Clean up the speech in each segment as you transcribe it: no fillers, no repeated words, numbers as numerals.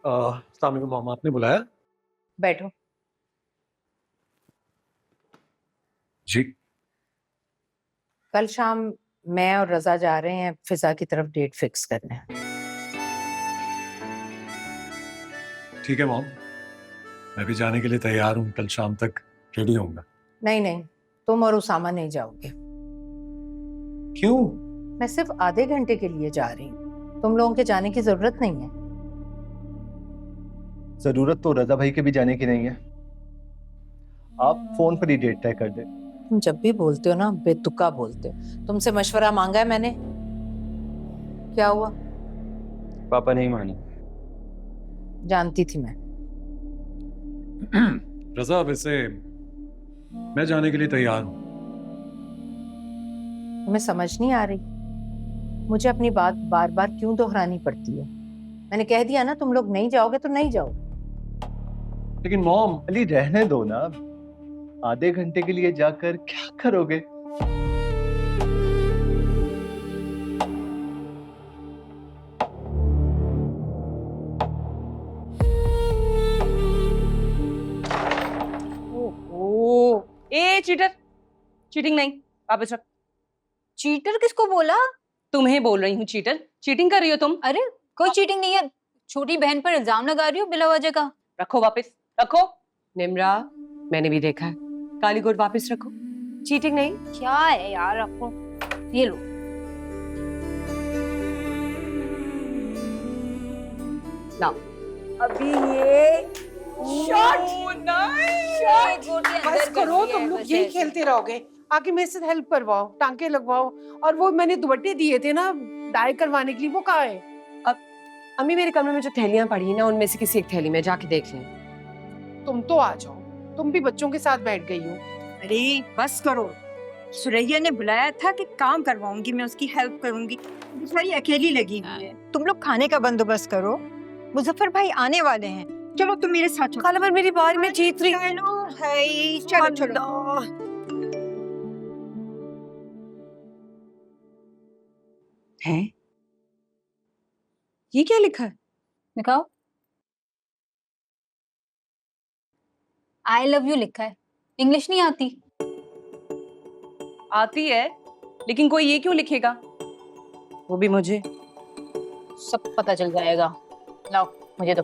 अस्सलाम वालेकुम मामा, आपने बुलाया? बैठो। जी। कल शाम मैं और रजा जा रहे हैं फिजा की तरफ डेट फिक्स करने। ठीक है मॉम, मैं भी जाने के लिए तैयार हूँ। कल शाम तक रेडी होऊंगा। नहीं नहीं, तुम और उसामा नहीं जाओगे। क्यों? मैं सिर्फ आधे घंटे के लिए जा रही हूँ, तुम लोगों के जाने की जरूरत नहीं है। जरूरत तो रजा भाई के भी जाने की नहीं है। आप फोन पर ही डेट तय कर दे। तुम जब भी बोलते हो ना बेतुका बोलते हो। तुमसे मशवरा मांगा है मैंने, क्या हुआ? पापा नहीं माने। जानती थी मैं। रजा, वैसे मैं जाने के लिए तैयार हूँ। तुम्हें समझ नहीं आ रही? मुझे अपनी बात बार बार क्यों दोहरानी पड़ती है? मैंने कह दिया ना, तुम लोग नहीं जाओगे तो नहीं जाओगे। लेकिन मॉम, अली रहने दो ना, आधे घंटे के लिए जाकर क्या करोगे? ओह, ए चीटर, चीटिंग नहीं, वापस रख। चीटर किसको बोला? तुम्हें बोल रही हूँ चीटर, चीटिंग कर रही हो तुम। अरे कोई चीटिंग नहीं है, छोटी बहन पर इल्जाम लगा रही हो बिला वजह का। रखो वापस, रखो। निम्रा, मैंने भी देखा है, काली गोद वापस रखो। चीटिंग नहीं। क्या है यार, रखो। ये लो। लाओ। अभी ये बस करो, तुम लोग यही खेलते रहोगे। आगे मेरे से हेल्प करवाओ, टांके लगवाओ। और वो मैंने दुपट्टे दिए थे ना डाई करवाने के लिए, वो कहाँ है? अम्मी, मेरे कमरे में जो थैलियां पड़ी है ना, उनमें से किसी एक थैली में जाके देख लें। तुम तो आ जाओ, तुम भी बच्चों के साथ बैठ गई हो। अरे बस करो, सुरैया ने बुलाया था कि काम करवाऊंगी, मैं उसकी हेल्प करूंगी। बेचारी अकेली लगी हुई है। तुम लोग खाने का बंदोबस्त करो, मुजफ्फर भाई आने वाले हैं। चलो तुम मेरे साथ चलो। खाला पर मेरी बारी में जीत रही। चलो चलो। है ये क्या लिखा है? दिखाओ। आई लव यू लिखा है। इंग्लिश नहीं आती? आती है, लेकिन कोई ये क्यों लिखेगा, वो भी मुझे। सब पता चल जाएगा। लाओ मुझे दो।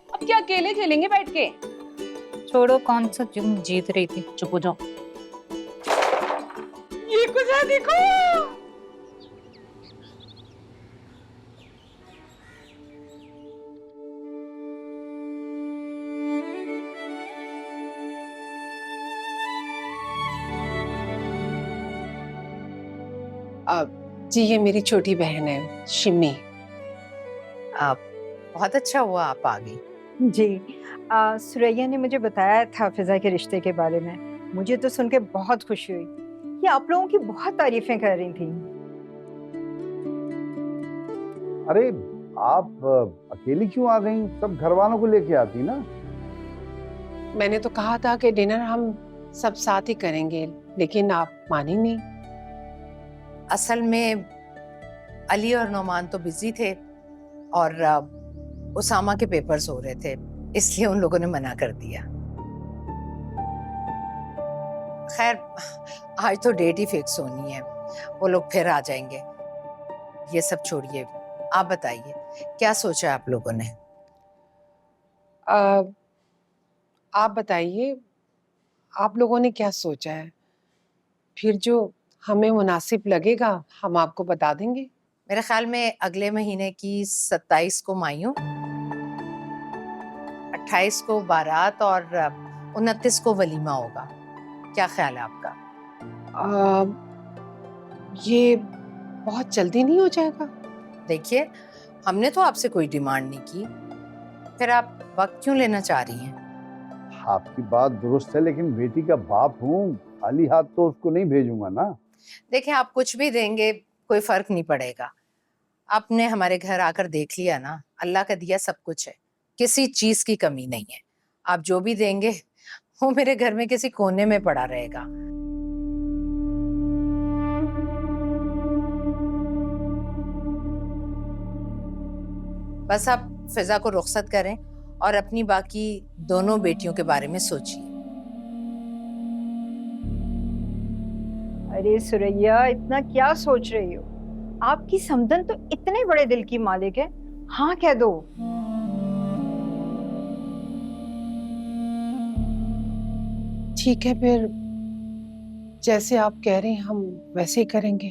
अब क्या अकेले खेलेंगे बैठ के? छोड़ो, कौन सा तुम जीत रही थी। चुप हो जाओ। ये कुछ है, देखो। जी ये मेरी छोटी बहन है शिमी। बहुत अच्छा हुआ आप आ गई। जी, सुरैया ने मुझे बताया था फिजा के रिश्ते के बारे में। मुझे तो सुन के बहुत खुशी हुई। ये आप लोगों की बहुत तारीफें कर रही थी। अरे आप अकेली क्यों आ गई? सब घर वालों को लेके आती ना। मैंने तो कहा था कि डिनर हम सब साथ ही करेंगे, लेकिन आप मानी नहीं। असल में अली और नौमान तो बिजी थे और उसामा के पेपर्स हो रहे थे, इसलिए उन लोगों ने मना कर दिया। खैर आज तो डेट ही फिक्स होनी है, वो लोग फिर आ जाएंगे। ये सब छोड़िए, आप बताइए क्या सोचा आप लोगों ने? आप बताइए, आप लोगों ने क्या सोचा है? फिर जो हमें मुनासिब लगेगा हम आपको बता देंगे। मेरे ख्याल में अगले महीने की 27 को मायूं, 28 को बारात और 29 को वलीमा होगा। क्या ख्याल है आपका? ये बहुत जल्दी नहीं हो जाएगा? देखिए, हमने तो आपसे कोई डिमांड नहीं की, फिर आप वक्त क्यों लेना चाह रही हैं? आपकी बात दुरुस्त है, लेकिन बेटी का बाप हूँ, खाली हाथ तो उसको नहीं भेजूंगा ना। देखिए, आप कुछ भी देंगे कोई फर्क नहीं पड़ेगा। आपने हमारे घर आकर देख लिया ना, अल्लाह का दिया सब कुछ है, किसी चीज की कमी नहीं है। आप जो भी देंगे वो मेरे घर में किसी कोने में पड़ा रहेगा। बस आप फिजा को रुखसत करें और अपनी बाकी दोनों बेटियों के बारे में सोचिए। अरे सुरैया, इतना क्या सोच रही हो? आपकी समदन तो इतने बड़े दिल की मालिक है, हाँ कह दो। ठीक है फिर, जैसे आप कह रहे हैं हम वैसे ही करेंगे।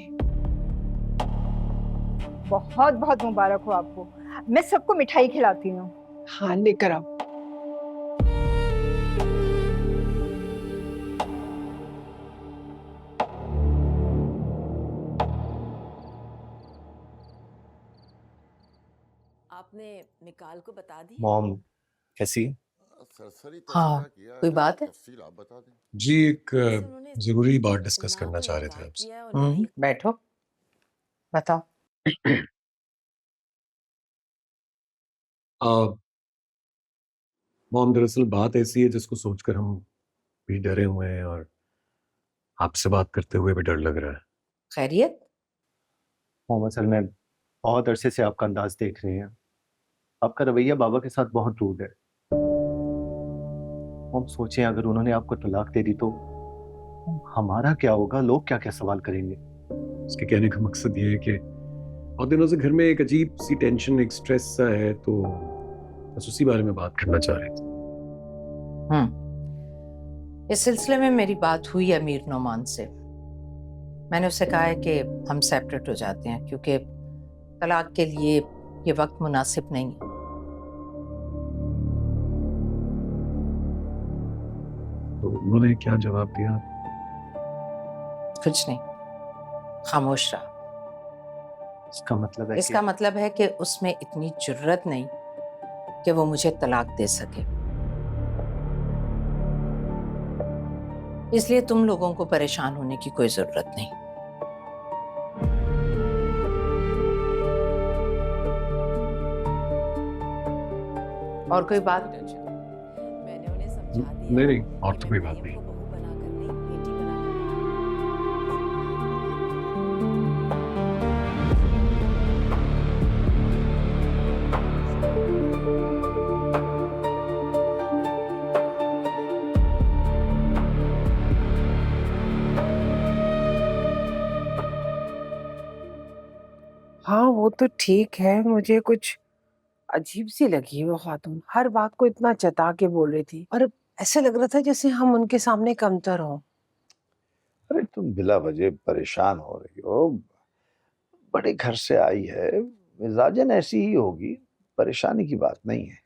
बहुत बहुत मुबारक हो आपको। मैं सबको मिठाई खिलाती हूँ। हाँ, लेकर आओ। आपने निकाल को बता दी? मॉम कैसी? हाँ, कोई बात है? जी, एक जरूरी बात डिस्कस करना चाह रहे थे आपसे। बैठो, बताओ। मॉम, दरअसल बात ऐसी है जिसको सोचकर हम भी डरे हुए हैं और आपसे बात करते हुए भी डर लग रहा है। खैरियत? मॉम असल में बहुत अरसे से आपका अंदाज देख रहे हैं, आपका रवैया बाबा के साथ बहुत रूड है। हम सोचें अगर उन्होंने आपको तलाक दे दी तो हमारा क्या होगा, लोग क्या क्या सवाल करेंगे। उसके कहने का मकसद ये है कि बहुत दिनों से घर में एक अजीब सी टेंशन, एक स्ट्रेस सा है, तो बस उसी बारे में बात करना चाह रहे थे। इस सिलसिले में मेरी बात हुई अमीर नोमान से। मैंने उसे कहा है कि हम सेपरेट हो जाते हैं क्योंकि तलाक के लिए ये वक्त मुनासिब नहीं है। तो उन्होंने क्या जवाब दिया? कुछ नहीं, खामोश रहा। इसका मतलब है इसका मतलब है कि उसमें इतनी जुर्रत नहीं कि वो मुझे तलाक दे सके। इसलिए तुम लोगों को परेशान होने की कोई जरूरत नहीं। और कोई बात? मैंने उन्हें समझा दिया। नहीं, और तो कोई बात नहीं। बहू बनाकर नहीं, बेटी बनाकर। हाँ, वो तो ठीक है, मुझे कुछ अजीब सी लगी वो खातून। हर बात को इतना जता के बोल रही थी और ऐसा लग रहा था जैसे हम उनके सामने कमतर हों। अरे तुम बिला वजह परेशान हो रही हो, बड़े घर से आई है, मिजाजन ऐसी ही होगी, परेशानी की बात नहीं है।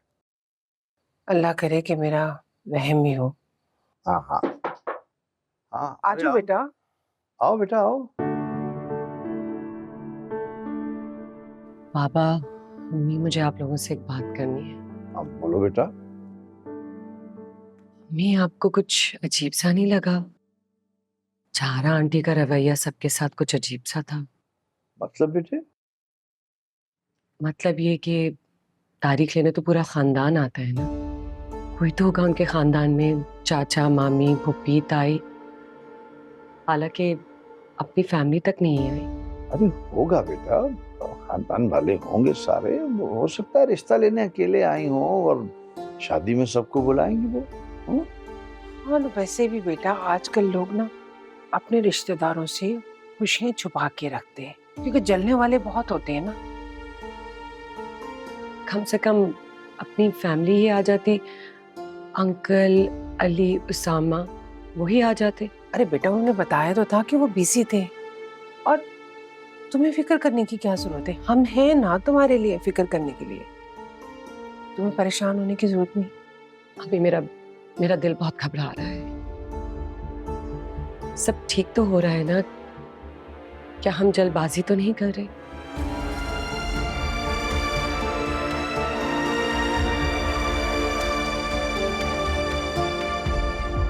अल्लाह करे कि मेरा वहम ही हो। हाँ हाँ हाँ, अरे आजो बेटा। आओ बेटा आओ। बाबा, मम्मी, मुझे आप लोगों से एक बात करनी है। अब बोलो बेटा। मम्मी, आपको कुछ अजीब सा नहीं लगा? चारा आंटी का रवैया सबके साथ कुछ अजीब सा था। मतलब बेटे? मतलब ये कि तारीख लेने तो पूरा खानदान आता है ना। कोई तो होगा उनके खानदान में, चाचा, मामी, फूफी, ताई, हालांकि अपनी फैमिली तक नहीं आई। अरे होगा बेटा, खानदान वाले होंगे सारे, हो सकता है रिश्ता लेने अकेले आई हो और शादी में सबको बुलाएंगी वो। हाँ, वैसे भी बेटा आजकल लोग ना अपने रिश्तेदारों से खुशियां छुपा के रखते हैं क्योंकि जलने वाले बहुत होते हैं ना। कम से कम अपनी फैमिली ही आ जाती, अंकल, अली, उसामा, वही आ जाते। अरे बेटा, उन्होंने बताया तो था कि वो बिजी थे और तुम्हें फिक्र करने की क्या जरूरत है, हम हैं ना तुम्हारे लिए फिक्र करने के लिए। तुम्हें परेशान होने की जरूरत नहीं। अभी मेरा दिल बहुत घबरा रहा है। सब ठीक तो हो रहा है ना? क्या हम जल्दबाजी तो नहीं कर रहे?